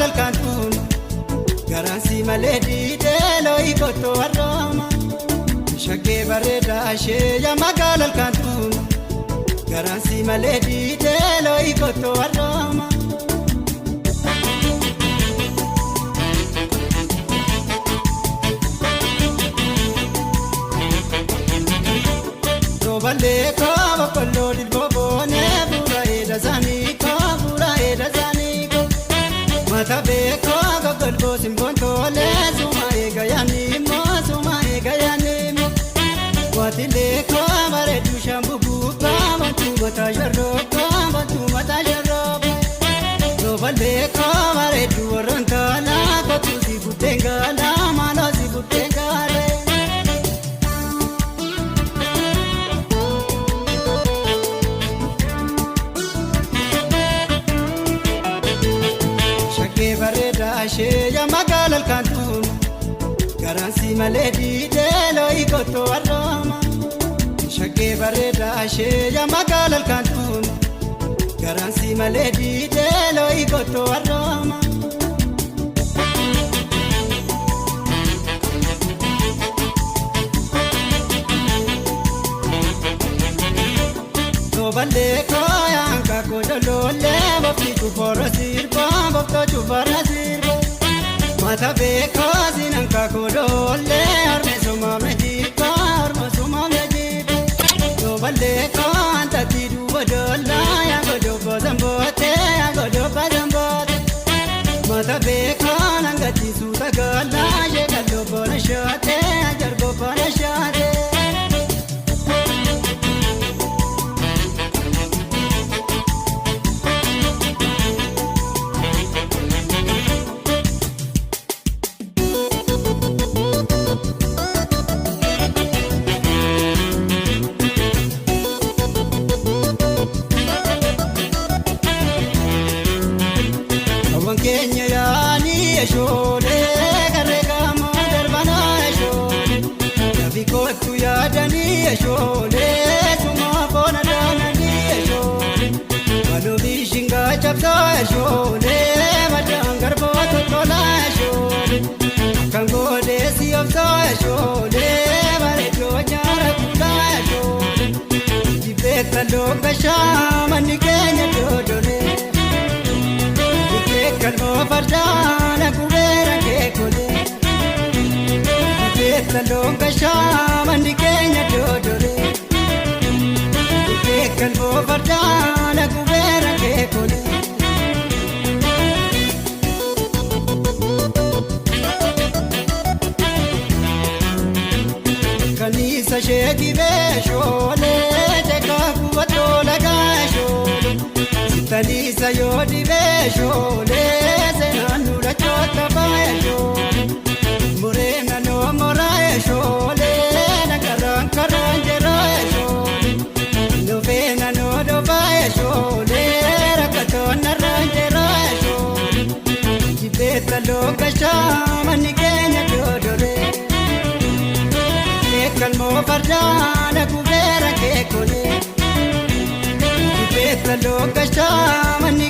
magaalal kantuun garansi malee diidee ikoto arrooma shaggee bareedaa ishee yaa magaalal kantuun garansi malee diidee ikoto arrooma. Robalee kaba koloo dilboboone buura eda zaaniko mata beeko gaggolboo simbontole suma eegayaanimo waatilee koo bareedu shambubuuba bantu mata sharrooba robalee koo bareedu warroontaala kootu si butteengaala maaloo si butteengaale. Shee yaa magaalal kantuun garansi malee diidee ikoto arrooma shaggee bareedaa ishee yaa magaalal kantuun garansi malee diidee ikoto arrooma. Robalee koo yaanka kodoloolee bofti kufoora sirba bofto cufarra sirba mata beeko sinanka kodoloolee harme sumame jirba robalee koo antatti duuba dollaa yaa godobbo zamboote mata beeko nangatti suuta gallaa ishee kallobbo nashaate ajarbobbo nashaate. Kenya yaani eshoolee garreegamoo darbanaa eshoolee nafi kootu yaadanii eshoolee sumaa boona daananii eshoolee baloo bishingaa cabsaa eshoolee madaan garboo tottolaa eshoolee kan goodeessi obsaa eshoolee bareedoo nyaara kuulaa eshoolee dibbee kalloo gashaa manni keenya doodolee. Kalmoo fardaana kubeera keekole kalloon gashaa manni keenya doodore kalmoo fardaana kubeera keekole. Kanisa sheeki beeshoolee jeekaa kubatoo lagaa shoolee Talisa yodi beeshoolee seenaan nula choota baay'ashoolee murena no moraayashoolee nakaraan karaan jeraayashoolee noveena no dobaayashoolee rakkatoon narraan jeraayashoolee jibbeetta loogashaa manni keenya doodoree kalmoo fardaana kubeera keekolee. Kaloo gashaa manni